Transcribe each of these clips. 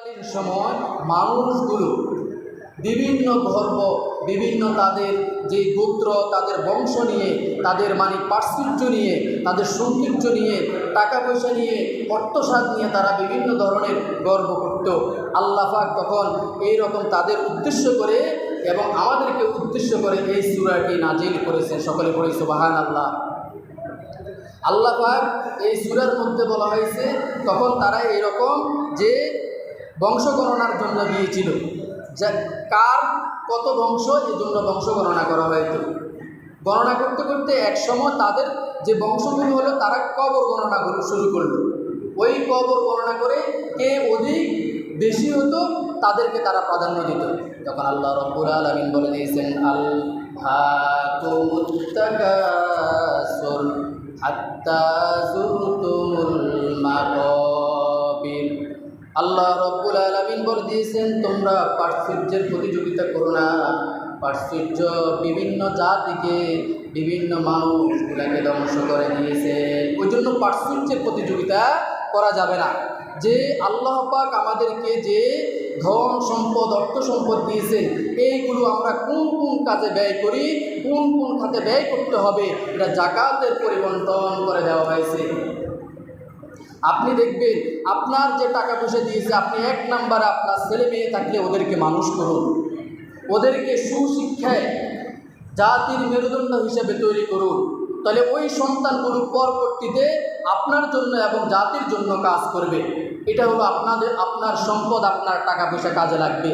তৎকালীন সময় মানুষগুলো বিভিন্ন ধর্ম, বিভিন্ন তাদের যে গোত্র, তাদের বংশ নিয়ে, তাদের প্রাচুর্য নিয়ে, তাদের সৌন্দর্য নিয়ে, টাকা পয়সা নিয়ে, অর্থসাধ নিয়ে তারা বিভিন্ন ধরনের গর্ব করত। আল্লাহ পাক তখন এইরকম তাদের উদ্দেশ্য করে এবং আমাদেরকে উদ্দেশ্য করে এই সূরাটি নাজিল করেছেন। সকলে পড়ি সুবহানাল্লাহ। আল্লাহ পাক এই সূরার মধ্যে বলা হয়েছে তখন তারা এরকম যে বংশ গণনার জন্য গিয়েছিল, যে কার কত বংশ, এই জন্য বংশ গণনা করা হয়তো। গণনা করতে করতে এক সময় তাদের যে বংশগুলো হলো তারা কবর গণনা শুরু করলো। ওই কবর গণনা করে কে অধিক বেশি হতো তাদেরকে তারা প্রাধান্য দিত। তখন আল্লাহ রাব্বুল আলামিন বলে দিয়েছেন, আলহাকুমুত তাকাসুর হাত্তা যুরতুমুল মাকাবির। আল্লাহ রাব্বুল আলামিন বলে দিয়েছেন, তোমরা প্রাচুর্যের প্রতিযোগিতা করো না। প্রাচুর্য বিভিন্ন জাতিকে, বিভিন্ন মানুষগুলাকে ধ্বংস করে দিয়েছে। ওই জন্য প্রাচুর্যের প্রতিযোগিতা করা যাবে না। যে আল্লাহ পাক আমাদেরকে যে ধন সম্পদ, অর্থ সম্পদ দিয়েছেন, এইগুলো আমরা কোন কোন কাজে ব্যয় করি, কোন কোন খাতে ব্যয় করতে হবে, এটা যাকাতের পরিবর্তন করে দেওয়া হয়েছে। আপনি দেখবেন আপনার যে টাকা পয়সা দিয়েছে, আপনি এক নাম্বারে আপনার ছেলে মেয়ে থাকলে ওদেরকে মানুষ করুন, ওদেরকে সুশিক্ষায় জাতির মেরুদণ্ড হিসেবে তৈরি করুন। তাহলে ওই সন্তানগুলো পরবর্তীতে আপনার জন্য এবং জাতির জন্য কাজ করবে। এটা হলো আপনার সম্পদ, আপনার টাকা পয়সা কাজে লাগবে।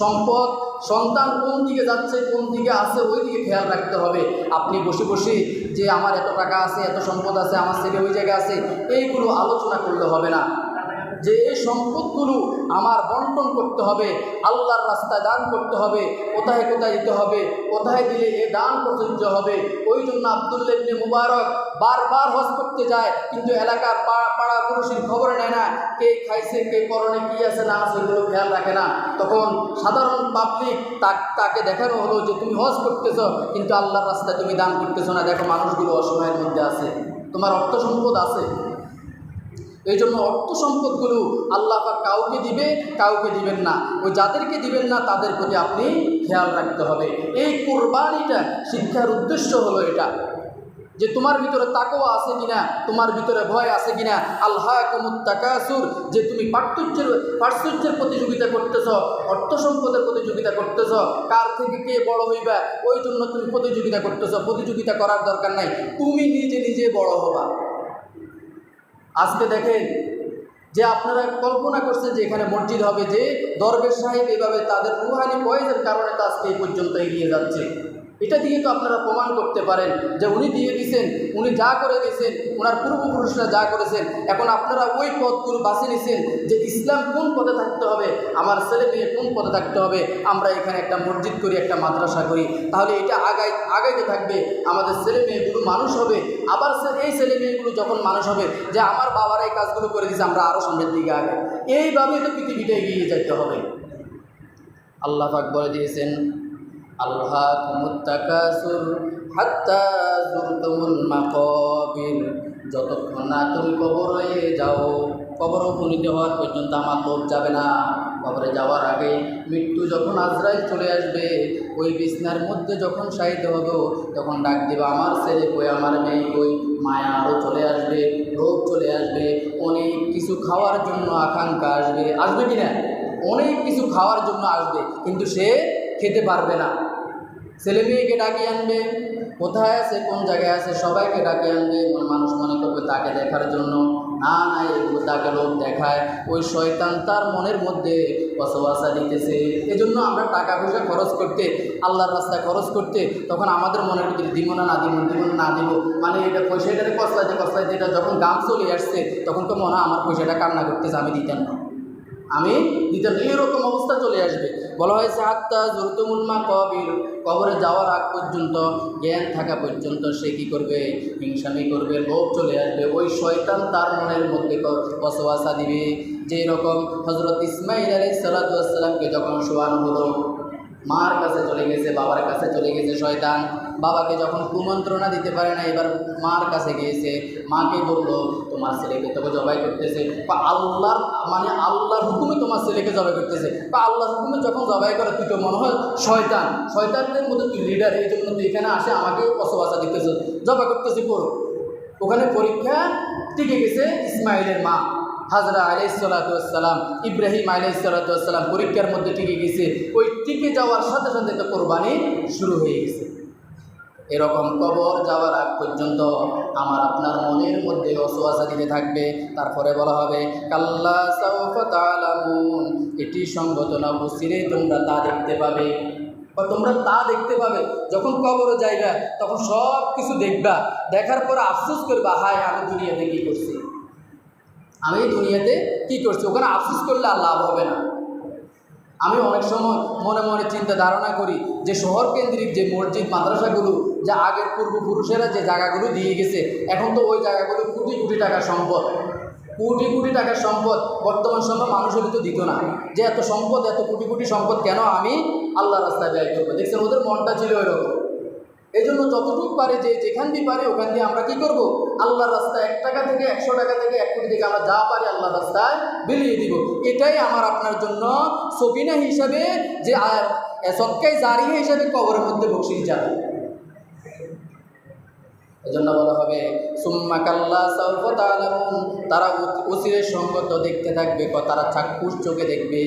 সম্পদ, সন্তান কোন দিকে যাচ্ছে, কোন দিকে আছে, ওই দিকে খেয়াল রাখতে হবে। আপনি বসে বসে যে আমার এত টাকা আছে, এত সম্পদ আছে, আমার ছেলে ওই জায়গায় আছে, এইগুলো আলোচনা করলে হবে না। যে এই সম্পদগুলো আমার বন্টন করতে হবে, আল্লাহর রাস্তায় দান করতে হবে, কোথায় কোথায় দিতে হবে, কোথায় দিলে এ দান প্রযোজ্য হবে। ওই জন্য আব্দুল্লাহ ইবনে মুবারক বারবার হজ করতে যায়, কিন্তু এলাকার পাড়া পুরুষের খবর নেয় না, কে খাইছে, কে করণে কী আছে না আছে, এগুলো খেয়াল রাখে না। তখন সাধারণ পাবলিক তাকে দেখানো হলো যে তুমি হজ করতেছ, কিন্তু আল্লাহর রাস্তায় তুমি দান করতেছ না। দেখো মানুষগুলো অসময়ের মধ্যে আছে, তোমার অর্থ সম্পদ আছে। এই জন্য অর্থ সম্পদগুলো আল্লাহ পাক কাউকে দিবে, কাউকে দিবেন না। ওই যাদেরকে দিবেন না তাদের প্রতি আপনি খেয়াল রাখতে হবে। এই কুরবানিটা শিক্ষার উদ্দেশ্য হলো এটা, যে তোমার ভিতরে তাকওয়া আছে কিনা, তোমার ভিতরে ভয় আছে কিনা। আলহাকুমুত তাকাসুর, যে তুমি প্রাচুর্যের প্রতিযোগিতা করতেছ, অর্থ সম্পদের প্রতিযোগিতা করতেছ, কার থেকে কে বড় হইবা, ওই জন্য তুমি প্রতিযোগিতা করতেছ। প্রতিযোগিতা করার দরকার নাই, তুমি নিজে নিজে বড় হবা। আজকে দেখেন যে আপনারা কল্পনা করছেন যে এখানে মসজিদ হবে, যে দরবেশ সাহেব এভাবে তাদের রুহানি ফয়েজের কারণে তো আজকে এই পর্যন্ত এগিয়ে যাচ্ছে। এটা দিয়ে তো আপনারা প্রমাণ করতে পারেন যে উনি দিয়ে দিয়েছেন, উনি যা করে গেছেন, ওনার পূর্বপুরুষরা যা করেছেন। এখন আপনারা ওই পথগুলো বাছে নিয়েছেন যে ইসলাম কোন পথে থাকতে হবে, আমার ছেলে মেয়ে কোন পথে থাকতে হবে। আমরা এখানে একটা মসজিদ করি, একটা মাদ্রাসা করি, তাহলে এটা আগাইতে থাকবে। আমাদের ছেলে মেয়েগুলো মানুষ হবে, আবার এই ছেলে মেয়েগুলো যখন মানুষ হবে, যে আমার বাবারা এই কাজগুলো করে দিয়েছে, আমরা আরও সামনের দিকে আগে। এইভাবে তো পৃথিবীটা এগিয়ে যেতে হবে। আল্লাহ পাক বলে দিয়েছেন, আলহাকুমুত তাকাসুর হাত্তা যুরতুমুল মাকাবির। যতক্ষণ না তুমি কবরে যাও, কবর উপনীত হওয়ার পর্যন্ত আমার লোভ যাবে না। কবরে যাওয়ার আগে মৃত্যু যখন আজরাইল চলে আসবে, ওই বিছনার মধ্যে যখন শায়িত হব, তখন ডাক দেবে, আমার ছেলে কই, আমার মেয়ে কই। মায়া আরও চলে আসবে, লোভ চলে আসবে, অনেক কিছু খাওয়ার জন্য আকাঙ্ক্ষা আসবে কি না? অনেক কিছু খাওয়ার জন্য আসবে, কিন্তু সে খেতে পারবে না। ছেলে মেয়েকে ডাকিয়ে আনবে, কোথায় আছে, কোন জায়গায় আছে, সবাইকে ডাকিয়ে আনবে। মানুষ মনে করবে তাকে দেখার জন্য। না, এগুলো তাকে লোক দেখায়। ওই শয়তান তার মনের মধ্যে বসবাসা দিতেছে। এজন্য আমরা টাকা পয়সা খরচ করতে, আল্লাহর রাস্তায় খরচ করতে, তখন আমাদের মনের ভিতরে দিব না দিব, এটা পয়সাটারে কসলাইতে এটা যখন গান চলে আসছে, তখন তো মনে হয় আমার পয়সাটা কান্না করতেছে, আমি দিতাম না। এইরকম অবস্থা চলে আসবে। বলা হয়েছে হাত্তা যুরতুমুল মাকাবির, কবরে যাওয়ার আগ পর্যন্ত, জ্ঞান থাকা পর্যন্ত সে কী করবে? হিংসামি করবে, লোভ চলে আসবে। ওই শয়তান তার মনের মধ্যে ওয়াসওয়াসা দিবে। যেই রকম হযরত ইসমাঈল আলাইহিস সালাতু ওয়াস সালামকে যখন শোয়ানো হলো, মার কাছে চলে গেছে, বাবার কাছে চলে গেছে শয়তান। বাবাকে যখন কুমন্ত্রণা দিতে পারে না, এবার মার কাছে গিয়েছে, মাকে বললো তোমার ছেলেকে তোকে জবাই করতেছে, বা আল্লাহর মানে আল্লাহর হুকুমে তোমার ছেলেকে জবাই করতেছে, বা আল্লাহর হুকুমে যখন জবাই করে তুই তো মনে হয় শয়তান, শয়তানদের মধ্যে তুই লিডার, এই জন্য তুই এখানে আসে আমাকে কসবাসা দিতেছে, জবাই করতেছে করো। ওখানে পরীক্ষা টিকে গেছে ইসমাইলের মা হাজরা আলাইহিসসালাম, ইব্রাহিম আলাইহিসসালাম পরীক্ষার মধ্যে টিকে গেছে। ওই টিকে যাওয়ার সাথে সাথে তো কোরবানি শুরু হয়ে গেছে। এরকম কবর যাওয়ার আগ পর্যন্ত আমার আপনার মনের মধ্যে ওয়াসওয়াসা দিতে থাকবে। তারপরে বলা হবে কাল্লা সাউফা তা'লামুন, এটি সঙ্গত না, বসিরে তোমরা তা দেখতে পাবে, বা তোমরা তা দেখতে পাবে। যখন কবরে যাইবা তখন সব কিছু দেখবা, দেখার পর আফসোস করবা, হায় আমি দুনিয়াতে কী করছি, আমি দুনিয়াতে কী করছি। ওখানে আফসোস করলে আর লাভ হবে না। আমি অনেক সময় মনে মনে চিন্তা ধারণা করি যে শহর কেন্দ্রিক যে মসজিদ মাদ্রাসাগুলো, যা আগের পূর্বপুরুষেরা যে জায়গাগুলো দিয়ে গেছে, এখন তো ওই জায়গাগুলো কোটি কোটি টাকার সম্পদ, কোটি কোটি টাকার সম্পদ। বর্তমান সময় মানুষের তো দিত না যে এত সম্পদ, এত কোটি কোটি সম্পদ কেন আমি আল্লাহ রাস্তায় ব্যয় করবো। দেখছেন ওদের মনটা ছিল ওইরকম। এই জন্য যতটুকু পারে, যে যেখান দিয়ে পারে ওখান দিয়ে আমরা কী করবো, আল্লাহর রাস্তায় 1 টাকা থেকে 100 টাকা থেকে 1 কোটি থেকে আমরা যা পারি আল্লাহর রাস্তায় বিলিয়ে দিব। এটাই আমার আপনার জন্য সবিনা হিসাবে, যে সদকাই জারিয়া হিসাবে কবরের মধ্যে বকশিশ যাবে। এজন্য বলা হবে সুম্মা কাল্লা সাউফা তা'লামুন, তারা অচিরের সঙ্গত দেখতে থাকবে, তারা চাক্ষুষ চোখে দেখবে,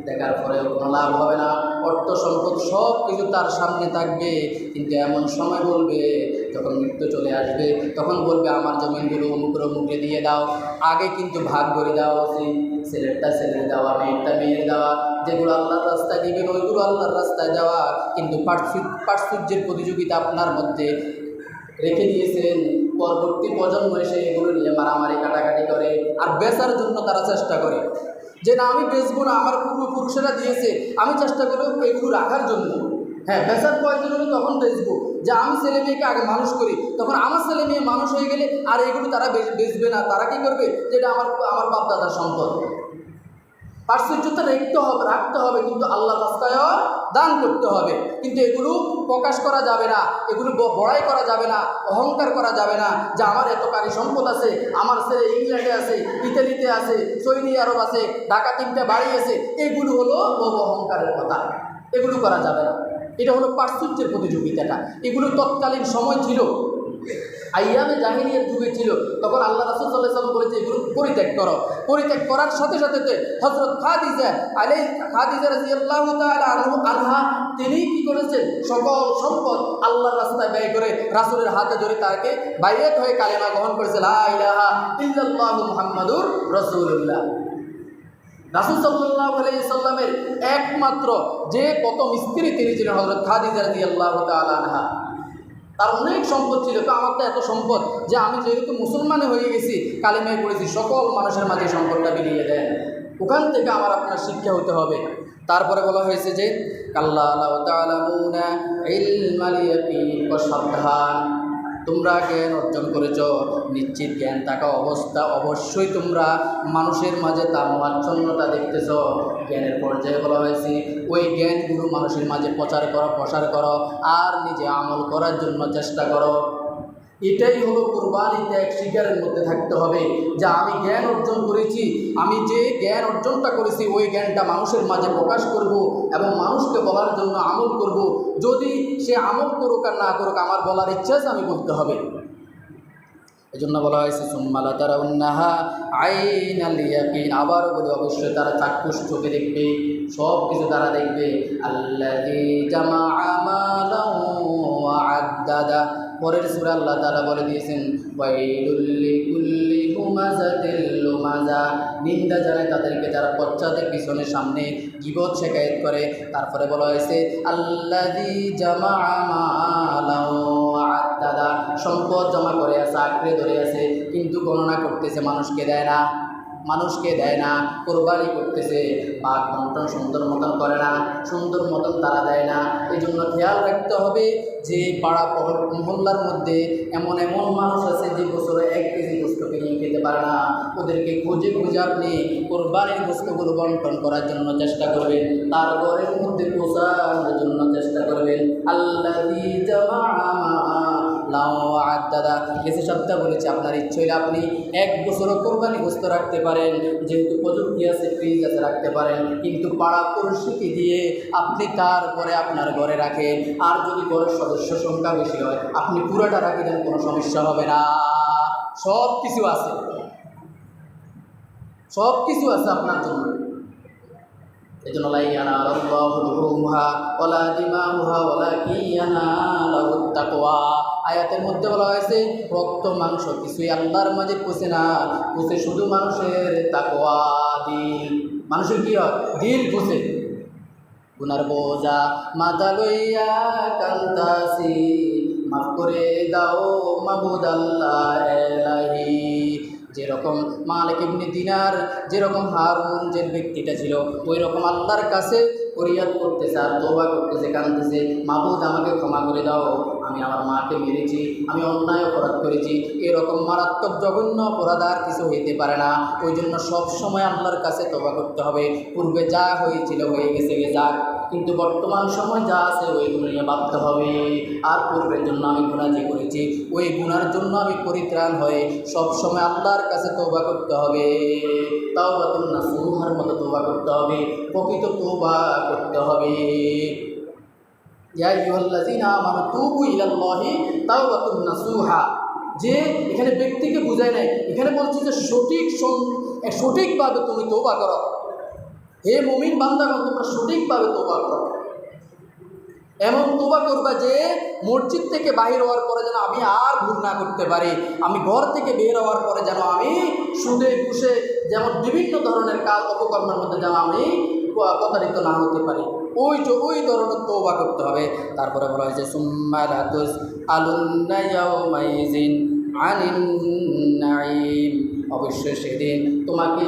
দেখার পরে কোনো লাভ হবে না। অর্থ সম্পদ সব কিছু তার সামনে থাকবে, কিন্তু এমন সময় বলবে যখন মৃত্যু চলে আসবে, তখন বলবে আমার জমিনগুলো অমুকের অমুকে দিয়ে দাও, আগে কিন্তু ভাগ করে দেওয়া উচিত, ছেলেরটা ছেলের দেওয়া, মেয়েরটা মেয়ের দেওয়া, যেগুলো আল্লাহর রাস্তায় দিবেন ওইগুলো আল্লাহর রাস্তায় দেওয়া। কিন্তু পার্থক্যের প্রতিযোগিতা আপনার মধ্যে রেখে দিয়েছেন, পরবর্তী প্রজন্ম এসে এগুলো নিয়ে মারামারি কাটাকাটি করে, আর বেচার জন্য তারা চেষ্টা করে যে না আমি বেচবো না, আমার পূর্বপুরুষেরা দিয়েছে, আমি চেষ্টা করব এগুলো রাখার জন্য। হ্যাঁ, বেচার প্রয়োজন হলে তখন বেচবো, যে আমি ছেলে মেয়েকে আগে মানুষ করি, তখন আমার ছেলে মেয়ে মানুষ হয়ে গেলে আর এগুলো তারা বেচবে না, তারা কী করবে, যেটা আমার বাপ দাদার সম্পদ। পার্শ্বর্যতা রাখতে হবে, কিন্তু আল্লাহর রাস্তায়ও দান করতে হবে। কিন্তু এগুলো প্রকাশ করা যাবে না, এগুলো বড়াই করা যাবে না, অহংকার করা যাবে না যে আমার এত কারি সম্পদ আছে, আমার ছেলে ইংল্যান্ডে আছে, ইতালিতে আছে, সৌদি আরব আছে, ঢাকা 3টা বাড়ি আছে, এগুলো হলো অহংকারের কথা, এগুলো করা যাবে না। এটা হলো পার্শ্বর্যের প্রতিযোগিতাটা। এগুলো তৎকালীন সময় ছিল, আইয়ামে জাহিলিয়ার যুগে ছিল, তখন আল্লাহ রাসূল সাল্লাল্লাহু আলাইহি ওয়াসাল্লাম বলেছে এগুলো পরিত্যাগ করো। পরিত্যাগ করার সাথে সাথে হযরত খাদিজা রাদিয়াল্লাহু তাআলা আনহা তিনি কি করেছেন, সকল সম্পদ আল্লাহর রাস্তায় ব্যয় করে রাসূলের হাতে ধরে তাকে বাইয়াত হয়ে কালেমা গ্রহণ করেছে, লা ইলাহা ইল্লাল্লাহু মুহাম্মাদুর রাসূলুল্লাহ। রাসূল সাল্লাল্লাহু আলাইহি ওয়াসাল্লামের একমাত্র যে প্রথম স্ত্রী তিনি ছিলেন হযরত খাদিজা রাদিয়াল্লাহু তাআলা আনহা। তার অনেক সম্পদ ছিল, তো আমার তো এত সম্পদ যে আমি যেহেতু মুসলমানে হয়ে গেছি, কালেমায় পড়েছি, সকল মানুষের মাঝে সম্পদটা বিলিয়ে দেন। ওখান থেকে আমার আপনার শিক্ষা হতে হবে। তারপরে বলা হয়েছে যে কাল্লা লাউ তা'লামুনা ইলমাল ইয়াকিন, সাবধান, তোমরা জ্ঞান অর্জন করেছ, নিশ্চিত জ্ঞান থাকা অবস্থা অবশ্যই তোমরা মানুষের মাঝে তার মহাচ্ছন্নতা দেখতেছ। জ্ঞানের পর্যায়ে বলা হয়েছে ওই জ্ঞানগুলো মানুষের মাঝে প্রসার করো আর নিজে আমল করার জন্য চেষ্টা করো। এটাই হলো কুরবানি ত্যাগ শিকারের মধ্যে থাকতে হবে, যে আমি জ্ঞান অর্জন করেছি, আমি যে জ্ঞান অর্জনটা করেছি ওই জ্ঞানটা মানুষের মাঝে প্রকাশ করব এবং মানুষকে বলার জন্য আমল করব। যদি সে আমল করুক আর না করুক, আমার বলার ইচ্ছা আছে, আমি বলতে হবে। এজন্য বলা হয়েছে সুম্মা লাতারাউন্নাহা আইনাল ইয়াকিন, আবারও বলি অবশ্যই তারা চাক্ষুষ চোখে দেখবে, সব কিছু তারা দেখবে। আল্লাযী জামাআ মালান ওয়া আদ্দাদা, পরের সূরা আল্লাহ তাআলা বলে দিয়েছেন ওয়াইলুল লিকুল্লি হুমাযাতিল লুমাযা, নিন্দা জানায় তাদেরকে যারা পশ্চাতে পিছনে সামনে গীবত শিকায়ত করে। তারপরে বলা হয়েছে আল্লাযী জামাআ মালান ওয়া আদ্দাদা, সম্পদ জমা করে আছে, আঁকড়ে ধরে আছে, কিন্তু গণনা করতেছে, মানুষকে দেয় না। মানুষকে দেয় না, কোরবানি করতেছে, পাক বন্টন সুন্দর মতন করে না, সুন্দর মতন তারা দেয় না। এই জন্য খেয়াল রাখতে হবে যে পাড়া মহল্লার মধ্যে এমন এমন মানুষ আছে যে বছরে 1 কেজি গোস্ত কিনে খেতে পারে না। ওদেরকে খুঁজে খুঁজে আপনি কোরবানির গোস্তগুলো বন্টন করার জন্য চেষ্টা করবেন, তার ঘরের মধ্যে পৌঁছানোর জন্য চেষ্টা করবেন। আল্লাযী জামাআ দাদা এসে শব্দ বলেছে, আপনার ইচ্ছে হলে আপনি 1 বছরও কোরবানি গোস্ত রাখতে পারেন, যেহেতু প্রযুক্তি আছে, ফ্রিজ আছে, রাখতে পারেন। কিন্তু পাড়া পরিস্থিতি দিয়ে আপনি তারপরে আপনার ঘরে রাখেন। আর যদি ঘরের সদস্য সংখ্যা বেশি হয়, আপনি পুরোটা রাখে দেন, কোনো সমস্যা হবে না। সব কিছু আছে, সব কিছু আছে আপনার জন্য। এই জন্য লা ইয়ানালুল্লাহু লুহুমুহা ওয়ালা দিমাউহা ওয়ালাকিন ইয়ানালুহুত তাকওয়া। আয়াতের মধ্যে বলা হয়েছে রক্ত মাংস কিছুই আল্লাহর মাঝে পৌঁছে না, পৌঁছে শুধু মানুষের তাকওয়া, দিল। মানুষের কি হয়? দিল পৌঁছে। গুনার বোঝা মাথা লইয়া কান্তাসি, মাফ করে দাও মাবুদ আল্লাহ এলাহি। যেরকম মালিক ইবনে দিনার, যেরকম হারুন যে ব্যক্তিটা ছিল, ওই রকম আল্লাহর কাছে ফরিয়াদ করতেছে আর তওবা করতেছে, কাঁদতেছে, মাবুদ আমাকে ক্ষমা করে দাও, আমি আমার মাকে মেরেছি, আমি অন্যায় অপরাধ করেছি। এরকম মারাত্মক জঘন্য অপরাধ আর কিছু হইতে পারে না। ওই জন্য সবসময় আল্লাহর কাছে তওবা করতে হবে। পূর্বে যা হয়েছিল হয়ে গেছে, যাক, কিন্তু বর্তমান সময় যা আছে ওইগুলো নিয়ে ভাবতে হবে। আর পূর্বের জন্য আমি গুনাহ যে করেছি, ওই গুনার জন্য আমি পরিত্রাণ হয়ে সবসময় আল্লাহর কাছে তওবা করতে হবে। তাওবাতুন নাসুহার মতো তওবা করতে হবে, প্রকৃত তওবা করতে হবে। ইয়া আইয়ুহাল্লাযীনা আমানু তুবু ইলাল্লাহি তাওবাতুন নাসুহা। যে এখানে ব্যক্তিকে বুঝায় নাই, এখানে বলছে যে সঠিকভাবে তুমি তওবা করো। হে মুমিন বান্দাগণ, তোমরা সঠিকভাবে তওবা করো। এমন তওবা করবা যে মসজিদ থেকে বাহির হওয়ার পরে যেন আমি আর ভুল না করতে পারি, আমি ঘর থেকে বের হওয়ার পরে যেন আমি সুদে ঘুষে যেমন বিভিন্ন ধরনের কাজ অপকর্মের মধ্যে যেন আমি প্রতারিত না হতে পারি, ওই ধরনের তওবা করতে হবে। তারপরে বলা হয়েছে সুম্মা লা তুসআলুন্না ইয়াওমাইযিন আনিন নাঈম। অবশ্যই সেদিন তোমাকে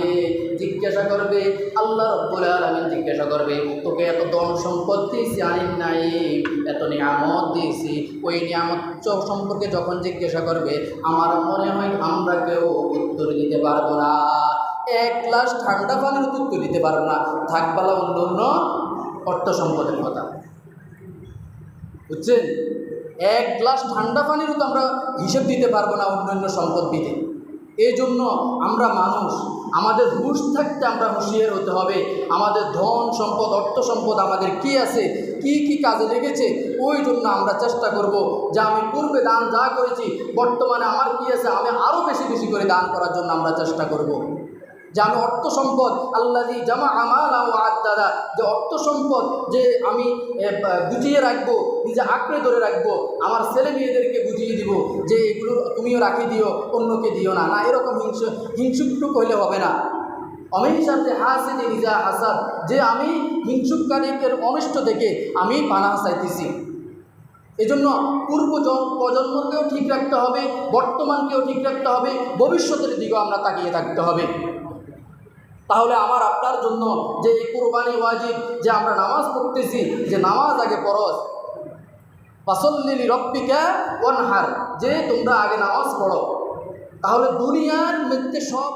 জিজ্ঞাসা করবে, আল্লাহ রাব্বুল আলামিন জিজ্ঞাসা করবে, তোকে এত ধন সম্পদ দিয়েছি, আনিন নাঈম, এত নিয়ামত দিয়েছি, ওই নিয়ামত সম্পর্কে যখন জিজ্ঞাসা করবে, আমার মনে হয় আমরা কেউ উত্তর দিতে পারবো না। 1 গ্লাস ঠান্ডা পানির উত্তর দিতে পারবো না, থাকবালা অন্য অর্থ সম্পদের কথা, বুঝছেন? 1 গ্লাস ঠান্ডা পানিরও তো আমরা হিসেব দিতে পারবো না অন্যান্য সম্পদ দিতে। এই জন্য আমরা মানুষ, আমাদের হুঁশ থাকতে আমরা হুঁশিয়ার হতে হবে। আমাদের ধন সম্পদ, অর্থ সম্পদ আমাদের কি আছে, কি কি কাজে লেগেছে, ওই জন্য আমরা চেষ্টা করব যে আমি পূর্বে দান যা করেছি, বর্তমানে আমার কি আছে, আমি আরও বেশি বেশি করে দান করার জন্য আমরা চেষ্টা করব। যে আমি অর্থ সম্পদ আল্লাযী জামাআ মালান ওয়া আদ্দাদা, যে অর্থ সম্পদ যে আমি গুছিয়ে রাখবো, নিজে আঁকড়ে ধরে রাখবো, আমার ছেলে মেয়েদেরকে বুঝিয়ে দিব যে এগুলো তুমিও রাখি দিও, অন্যকে দিও না, না এরকম হিংসুক হইলে হবে না। অমিনসাতে হাসিদি ইজা হাসাদ, যে আমি হিংসুককারীদের অনিষ্ট থেকে আমি পানাহ চাইতেছি। এজন্য পূর্ব প্রজন্মকেও ঠিক রাখতে হবে, বর্তমানকেও ঠিক রাখতে হবে, ভবিষ্যতের দিকেও আমরা তাকিয়ে থাকতে হবে। তাহলে আমার আপনার জন্য যে এই কুরবানি ওয়াজিব, যে আমরা নামাজ পড়তেছি, যে নামাজ আগে পড়স, ফাসাল্লি লিরাব্বিকা ওয়ানহার, যে তোমরা আগে নামাজ পড়ো, তাহলে দুনিয়ার মধ্যে সব